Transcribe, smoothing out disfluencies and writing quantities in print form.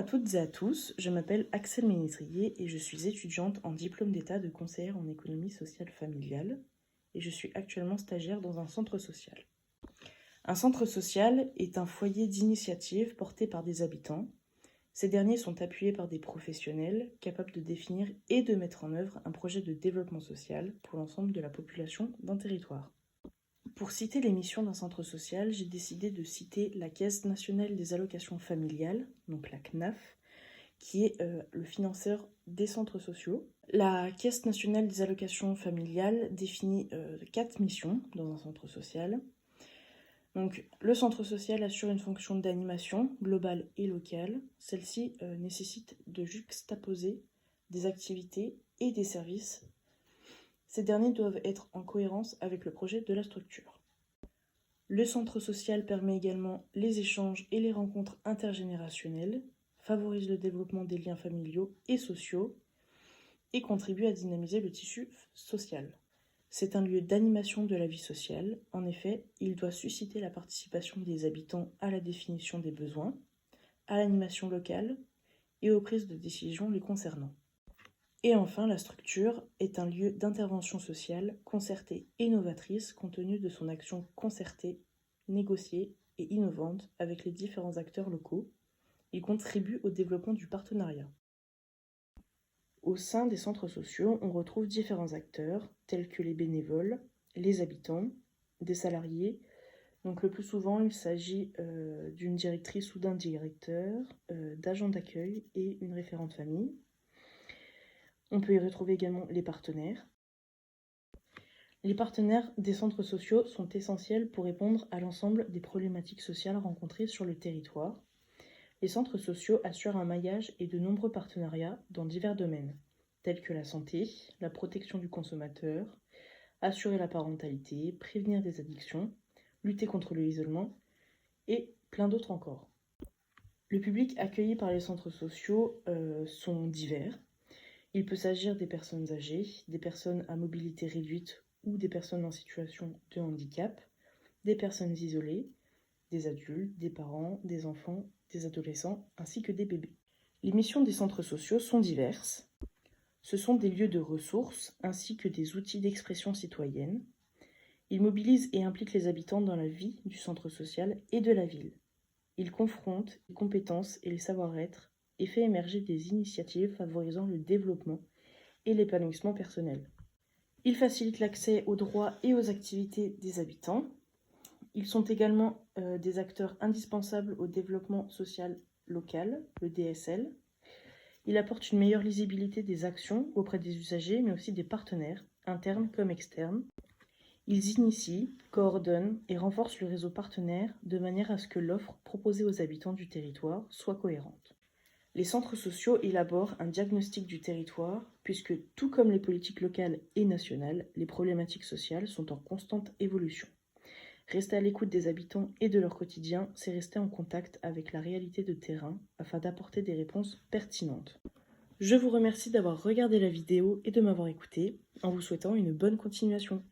toutes et à tous, je m'appelle Axel Ménétrier et je suis étudiante en diplôme d'état de conseillère en économie sociale familiale et je suis actuellement stagiaire dans un centre social. Un centre social est un foyer d'initiative porté par des habitants. Ces derniers sont appuyés par des professionnels capables de définir et de mettre en œuvre un projet de développement social pour l'ensemble de la population d'un territoire. Pour citer les missions d'un centre social, j'ai décidé de citer la Caisse nationale des allocations familiales, donc la CNAF, qui est le financeur des centres sociaux. La Caisse nationale des allocations familiales définit 4 missions dans un centre social. Donc, le centre social assure une fonction d'animation globale et locale. Celle-ci nécessite de juxtaposer des activités et des services. Ces derniers doivent être en cohérence avec le projet de la structure. Le centre social permet également les échanges et les rencontres intergénérationnelles, favorise le développement des liens familiaux et sociaux et contribue à dynamiser le tissu social. C'est un lieu d'animation de la vie sociale. En effet, il doit susciter la participation des habitants à la définition des besoins, à l'animation locale et aux prises de décision les concernant. Et enfin, la structure est un lieu d'intervention sociale concertée et novatrice compte tenu de son action concertée, négociée et innovante avec les différents acteurs locaux. Il contribue au développement du partenariat. Au sein des centres sociaux, on retrouve différents acteurs tels que les bénévoles, les habitants, des salariés. Donc le plus souvent, il s'agit d'une directrice ou d'un directeur, d'agents d'accueil et une référente famille. On peut y retrouver également les partenaires. Les partenaires des centres sociaux sont essentiels pour répondre à l'ensemble des problématiques sociales rencontrées sur le territoire. Les centres sociaux assurent un maillage et de nombreux partenariats dans divers domaines, tels que la santé, la protection du consommateur, assurer la parentalité, prévenir des addictions, lutter contre le isolement et plein d'autres encore. Le public accueilli par les centres sociaux sont divers. Il peut s'agir des personnes âgées, des personnes à mobilité réduite ou des personnes en situation de handicap, des personnes isolées, des adultes, des parents, des enfants, des adolescents, ainsi que des bébés. Les missions des centres sociaux sont diverses. Ce sont des lieux de ressources ainsi que des outils d'expression citoyenne. Ils mobilisent et impliquent les habitants dans la vie du centre social et de la ville. Ils confrontent les compétences et les savoir-être et fait émerger des initiatives favorisant le développement et l'épanouissement personnel. Ils facilitent l'accès aux droits et aux activités des habitants. Ils sont également des acteurs indispensables au développement social local, le DSL. Ils apportent une meilleure lisibilité des actions auprès des usagers, mais aussi des partenaires, internes comme externes. Ils initient, coordonnent et renforcent le réseau partenaire de manière à ce que l'offre proposée aux habitants du territoire soit cohérente. Les centres sociaux élaborent un diagnostic du territoire puisque, tout comme les politiques locales et nationales, les problématiques sociales sont en constante évolution. Rester à l'écoute des habitants et de leur quotidien, c'est rester en contact avec la réalité de terrain afin d'apporter des réponses pertinentes. Je vous remercie d'avoir regardé la vidéo et de m'avoir écouté en vous souhaitant une bonne continuation.